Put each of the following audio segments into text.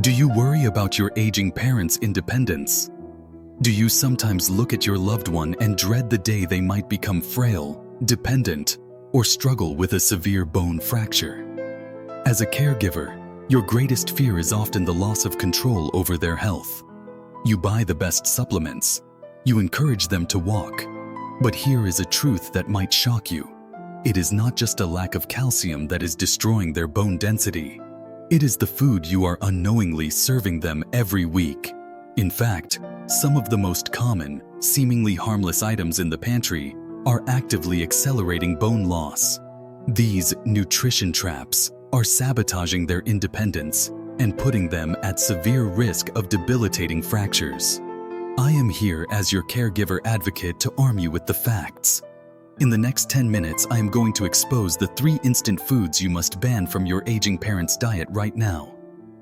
Do you worry about your aging parents' independence? Do you sometimes look at your loved one and dread the day they might become frail, dependent, or struggle with a severe bone fracture? As a caregiver, your greatest fear is often the loss of control over their health. You buy the best supplements. You encourage them to walk. But here is a truth that might shock you. It is not just a lack of calcium that is destroying their bone density. It is the food you are unknowingly serving them every week. In fact, some of the most common, seemingly harmless items in the pantry are actively accelerating bone loss. These nutrition traps are sabotaging their independence and putting them at severe risk of debilitating fractures. I am here as your caregiver advocate to arm you with the facts. In the next 10 minutes, I am going to expose the 3 instant foods you must ban from your aging parents' diet right now.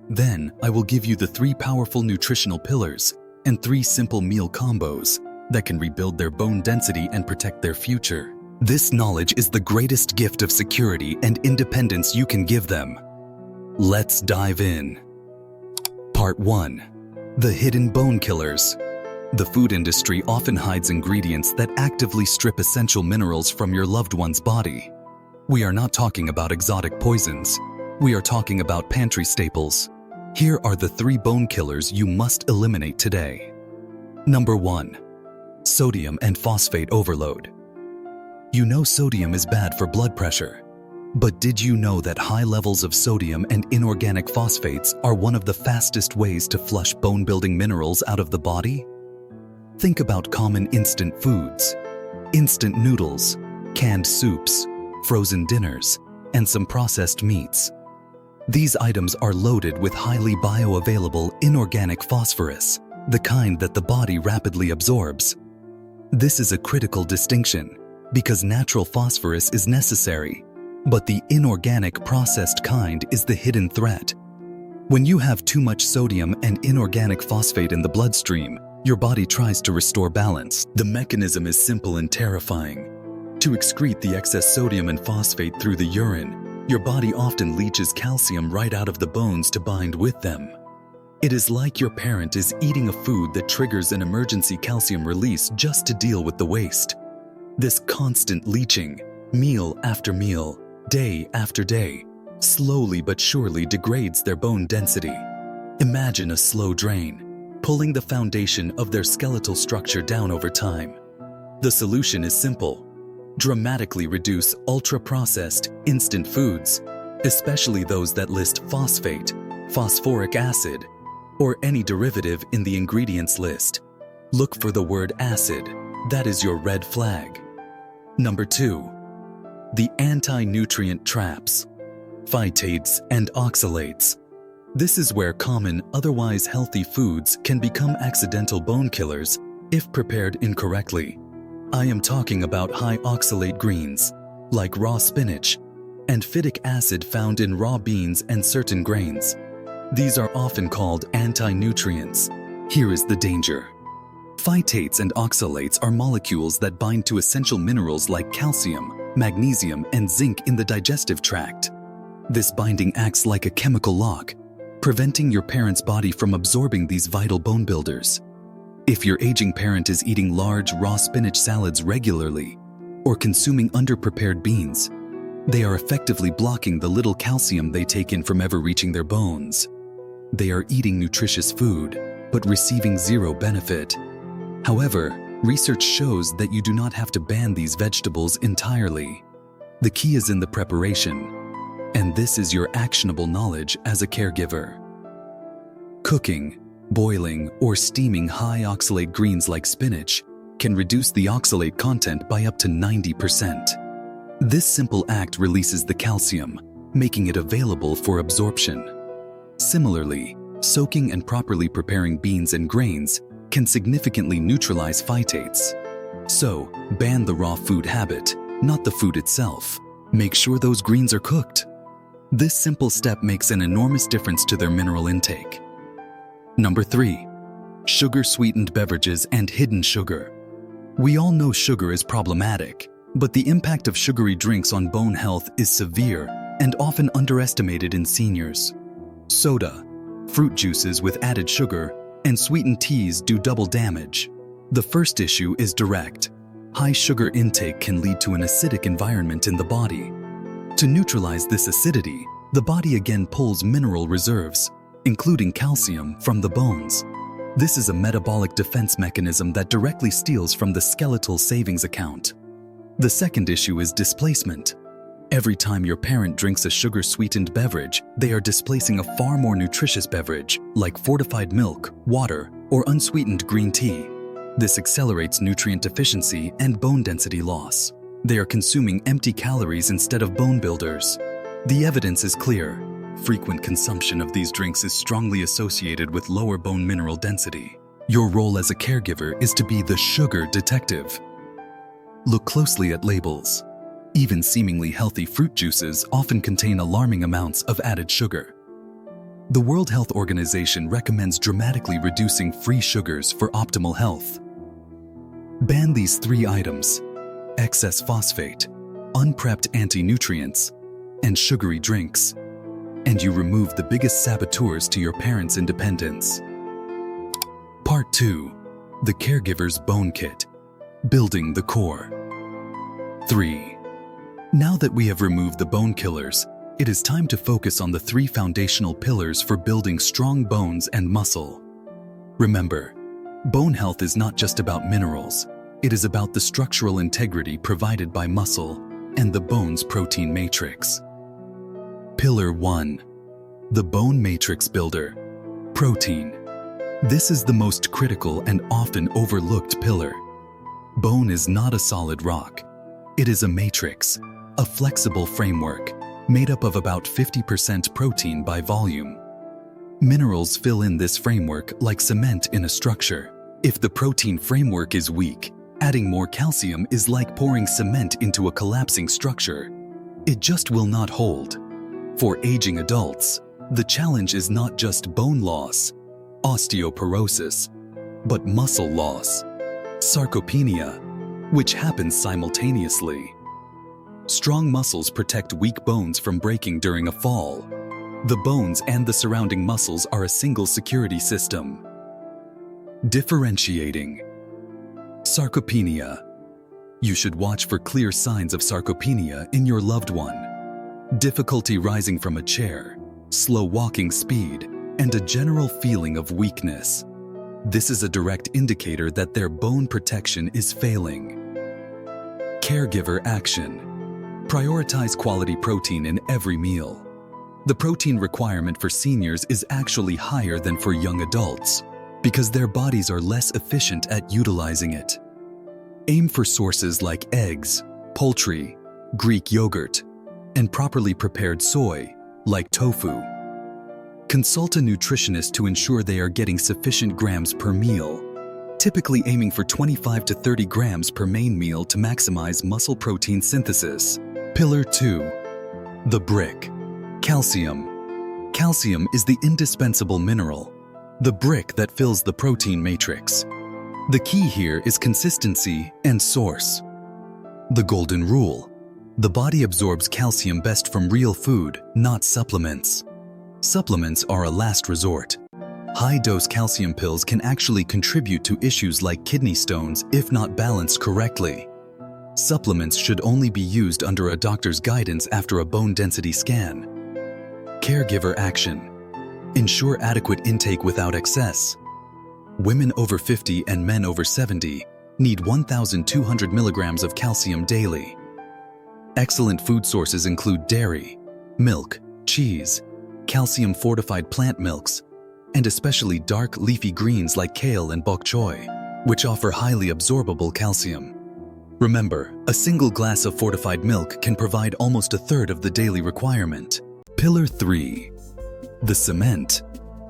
Then, I will give you the 3 powerful nutritional pillars and 3 simple meal combos that can rebuild their bone density and protect their future. This knowledge is the greatest gift of security and independence you can give them. Let's dive in. Part 1. The hidden bone killers. The food industry often hides ingredients that actively strip essential minerals from your loved one's body. We are not talking about exotic poisons. We are talking about pantry staples. Here are the 3 bone killers you must eliminate today. Number 1. Sodium and phosphate overload. You know sodium is bad for blood pressure. But did you know that high levels of sodium and inorganic phosphates are one of the fastest ways to flush bone-building minerals out of the body? Think about common instant foods, instant noodles, canned soups, frozen dinners, and some processed meats. These items are loaded with highly bioavailable inorganic phosphorus, the kind that the body rapidly absorbs. This is a critical distinction because natural phosphorus is necessary, but the inorganic processed kind is the hidden threat. When you have too much sodium and inorganic phosphate in the bloodstream, your body tries to restore balance. The mechanism is simple and terrifying. To excrete the excess sodium and phosphate through the urine, your body often leaches calcium right out of the bones to bind with them. It is like your parent is eating a food that triggers an emergency calcium release just to deal with the waste. This constant leaching, meal after meal, day after day, slowly but surely degrades their bone density. Imagine a slow drain, pulling the foundation of their skeletal structure down over time. The solution is simple. Dramatically reduce ultra-processed, instant foods, especially those that list phosphate, phosphoric acid, or any derivative in the ingredients list. Look for the word acid. That is your red flag. Number 2. The anti-nutrient traps, phytates and oxalates. This is where common, otherwise healthy foods can become accidental bone killers if prepared incorrectly. I am talking about high oxalate greens, like raw spinach, and phytic acid found in raw beans and certain grains. These are often called anti-nutrients. Here is the danger. Phytates and oxalates are molecules that bind to essential minerals like calcium, magnesium, and zinc in the digestive tract. This binding acts like a chemical lock, preventing your parent's body from absorbing these vital bone builders. If your aging parent is eating large raw spinach salads regularly or consuming underprepared beans, they are effectively blocking the little calcium they take in from ever reaching their bones. They are eating nutritious food, but receiving zero benefit. However, research shows that you do not have to ban these vegetables entirely. The key is in the preparation, and this is your actionable knowledge as a caregiver. Cooking, boiling, or steaming high oxalate greens like spinach can reduce the oxalate content by up to 90%. This simple act releases the calcium, making it available for absorption. Similarly, soaking and properly preparing beans and grains can significantly neutralize phytates. So, ban the raw food habit, not the food itself. Make sure those greens are cooked. This simple step makes an enormous difference to their mineral intake. Number 3. Sugar-sweetened beverages and hidden sugar. We all know sugar is problematic, but the impact of sugary drinks on bone health is severe and often underestimated in seniors. Soda, Fruit juices with added sugar and sweetened teas do double damage. The first issue is direct. High sugar intake can lead to an acidic environment in the body. To neutralize this acidity, the body again pulls mineral reserves, including calcium, from the bones. This is a metabolic defense mechanism that directly steals from the skeletal savings account. The second issue is displacement. Every time your parent drinks a sugar-sweetened beverage, they are displacing a far more nutritious beverage, like fortified milk, water, or unsweetened green tea. This accelerates nutrient deficiency and bone density loss. They are consuming empty calories instead of bone builders. The evidence is clear. Frequent consumption of these drinks is strongly associated with lower bone mineral density. Your role as a caregiver is to be the sugar detective. Look closely at labels. Even seemingly healthy fruit juices often contain alarming amounts of added sugar. The World Health Organization recommends dramatically reducing free sugars for optimal health. Ban these 3 items: excess phosphate, unprepped anti-nutrients, and sugary drinks, and you remove the biggest saboteurs to your parents' independence. Part 2. The Caregiver's Bone Kit. Building the Core. 3. Now that we have removed the bone killers, it is time to focus on the 3 foundational pillars for building strong bones and muscle. Remember, bone health is not just about minerals. It is about the structural integrity provided by muscle and the bone's protein matrix. Pillar 1. The bone matrix builder. Protein. This is the most critical and often overlooked pillar. Bone is not a solid rock. It is a matrix, a flexible framework, made up of about 50% protein by volume. Minerals fill in this framework like cement in a structure. If the protein framework is weak, adding more calcium is like pouring cement into a collapsing structure. It just will not hold. For aging adults, the challenge is not just bone loss, osteoporosis, but muscle loss, sarcopenia, which happens simultaneously. Strong muscles protect weak bones from breaking during a fall. The bones and the surrounding muscles are a single security system. Differentiating. Sarcopenia. You should watch for clear signs of sarcopenia in your loved one. Difficulty rising from a chair, slow walking speed, and a general feeling of weakness. This is a direct indicator that their bone protection is failing. Caregiver action. Prioritize quality protein in every meal. The protein requirement for seniors is actually higher than for young adults because their bodies are less efficient at utilizing it. Aim for sources like eggs, poultry, Greek yogurt, and properly prepared soy, like tofu. Consult a nutritionist to ensure they are getting sufficient grams per meal, typically aiming for 25 to 30 grams per main meal to maximize muscle protein synthesis. Pillar 2. The brick. Calcium. Calcium is the indispensable mineral, the brick that fills the protein matrix. The key here is consistency and source. The golden rule. The body absorbs calcium best from real food, not supplements. Supplements are a last resort. High-dose calcium pills can actually contribute to issues like kidney stones if not balanced correctly. Supplements should only be used under a doctor's guidance after a bone density scan. Caregiver action. Ensure adequate intake without excess. Women over 50 and men over 70 need 1,200 milligrams of calcium daily. Excellent food sources include dairy, milk, cheese, calcium-fortified plant milks, and especially dark leafy greens like kale and bok choy, which offer highly absorbable calcium. Remember, a single glass of fortified milk can provide almost a third of the daily requirement. Pillar 3. The cement.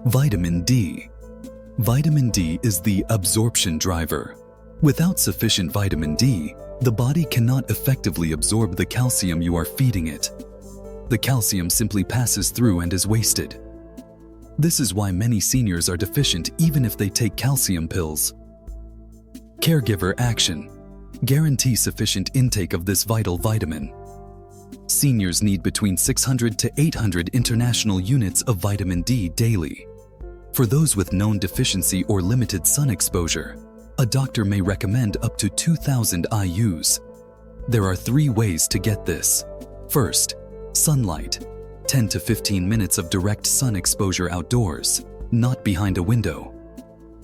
Vitamin D. Vitamin D is the absorption driver. Without sufficient vitamin D, the body cannot effectively absorb the calcium you are feeding it. The calcium simply passes through and is wasted. This is why many seniors are deficient even if they take calcium pills. Caregiver action. Guarantee sufficient intake of this vital vitamin. Seniors need between 600 to 800 international units of vitamin D daily. For those with known deficiency or limited sun exposure, a doctor may recommend up to 2,000 IUs. There are 3 ways to get this. First, sunlight. 10 to 15 minutes of direct sun exposure outdoors, not behind a window.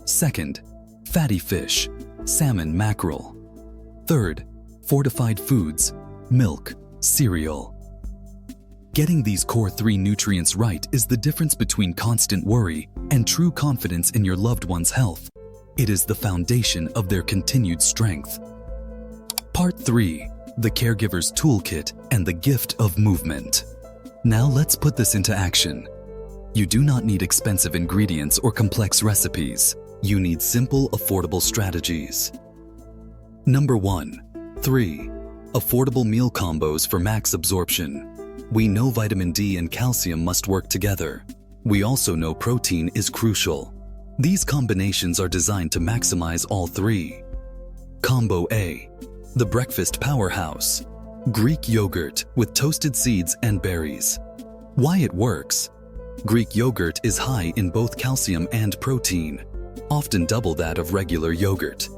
Second, fatty fish, salmon, mackerel. Third, fortified foods, milk, cereal. Getting these core 3 nutrients right is the difference between constant worry and true confidence in your loved one's health. It is the foundation of their continued strength. Part 3. The Caregiver's Toolkit and the Gift of Movement. Now let's put this into action. You do not need expensive ingredients or complex recipes. You need simple, affordable strategies. Number 1. 3. Affordable meal combos for max absorption. We know vitamin D and calcium must work together. We also know protein is crucial. These combinations are designed to maximize all 3. Combo A. The Breakfast Powerhouse. Greek yogurt with toasted seeds and berries. Why it works? Greek yogurt is high in both calcium and protein, often double that of regular yogurt.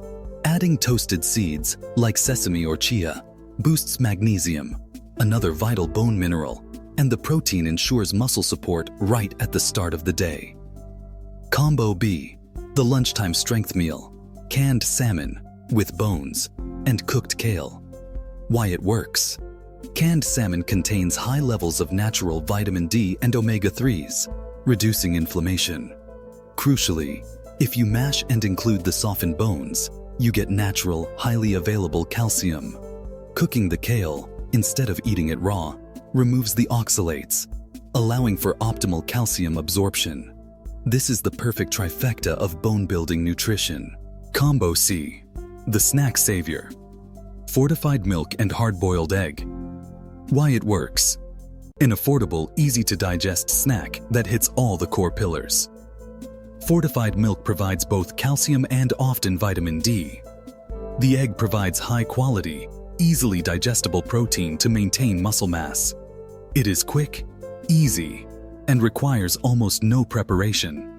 Adding toasted seeds, like sesame or chia, boosts magnesium, another vital bone mineral, and the protein ensures muscle support right at the start of the day. Combo B. The Lunchtime Strength Meal. Canned salmon, with bones, and cooked kale. Why it works? Canned salmon contains high levels of natural vitamin D and omega-3s, reducing inflammation. Crucially, if you mash and include the softened bones, you get natural, highly available calcium. Cooking the kale, instead of eating it raw, removes the oxalates, allowing for optimal calcium absorption. This is the perfect trifecta of bone-building nutrition. Combo C. The Snack Savior. Fortified milk and hard-boiled egg. Why it works? An affordable, easy-to-digest snack that hits all the core pillars. Fortified milk provides both calcium and often vitamin D. The egg provides high-quality, easily digestible protein to maintain muscle mass. It is quick, easy, and requires almost no preparation.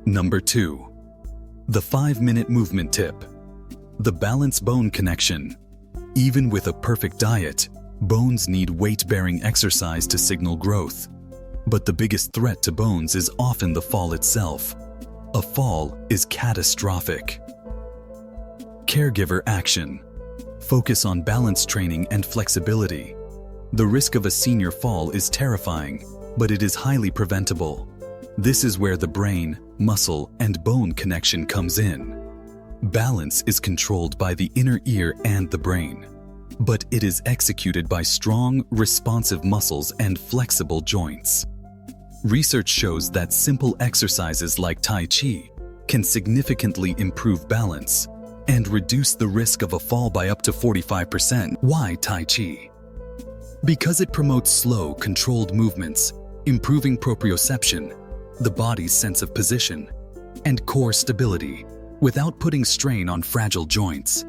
Number 2. The 5-minute movement tip. The balance bone connection. Even with a perfect diet, bones need weight-bearing exercise to signal growth. But the biggest threat to bones is often the fall itself. A fall is catastrophic. Caregiver action. Focus on balance training and flexibility. The risk of a senior fall is terrifying, but it is highly preventable. This is where the brain, muscle, and bone connection comes in. Balance is controlled by the inner ear and the brain, but it is executed by strong, responsive muscles and flexible joints. Research shows that simple exercises like Tai Chi can significantly improve balance and reduce the risk of a fall by up to 45%. Why Tai Chi? Because it promotes slow, controlled movements, improving proprioception, the body's sense of position, and core stability, without putting strain on fragile joints.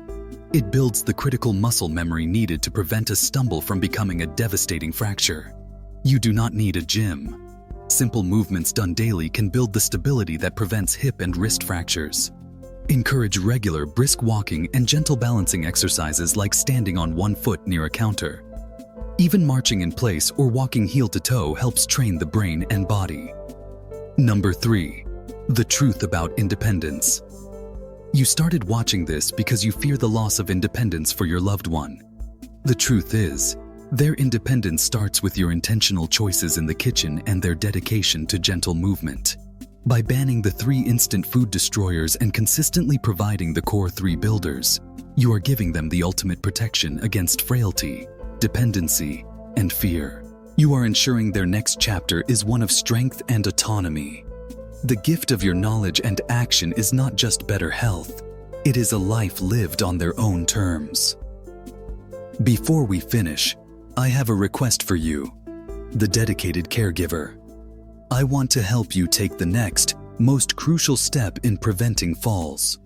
It builds the critical muscle memory needed to prevent a stumble from becoming a devastating fracture. You do not need a gym. Simple movements done daily can build the stability that prevents hip and wrist fractures. Encourage regular, brisk walking and gentle balancing exercises like standing on one foot near a counter. Even marching in place or walking heel to toe helps train the brain and body. Number 3. The truth about independence. You started watching this because you fear the loss of independence for your loved one. The truth is, their independence starts with your intentional choices in the kitchen and their dedication to gentle movement. By banning the 3 instant food destroyers and consistently providing the core 3 builders, you are giving them the ultimate protection against frailty, dependency, and fear. You are ensuring their next chapter is one of strength and autonomy. The gift of your knowledge and action is not just better health, it is a life lived on their own terms. Before we finish, I have a request for you, the dedicated caregiver. I want to help you take the next, most crucial step in preventing falls.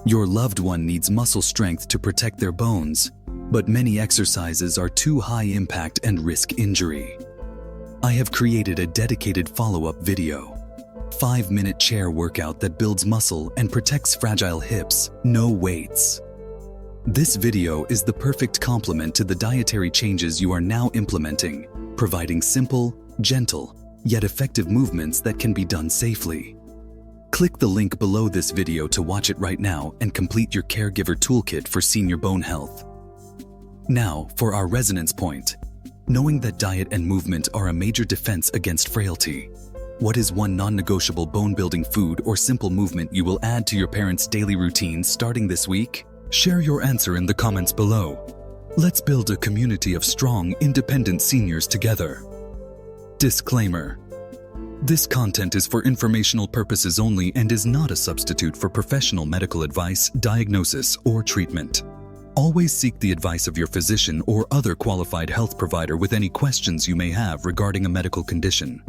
Your loved one needs muscle strength to protect their bones, but many exercises are too high impact and risk injury. I have created a dedicated follow-up video. 5-minute chair workout that builds muscle and protects fragile hips. No weights. This video is the perfect complement to the dietary changes you are now implementing, providing simple, gentle, yet effective movements that can be done safely. Click the link below this video to watch it right now and complete your caregiver toolkit for senior bone health. Now, for our resonance point. Knowing that diet and movement are a major defense against frailty. What is one non-negotiable bone-building food or simple movement you will add to your parents' daily routines starting this week? Share your answer in the comments below. Let's build a community of strong, independent seniors together. Disclaimer: this content is for informational purposes only and is not a substitute for professional medical advice, diagnosis, or treatment. Always seek the advice of your physician or other qualified health provider with any questions you may have regarding a medical condition.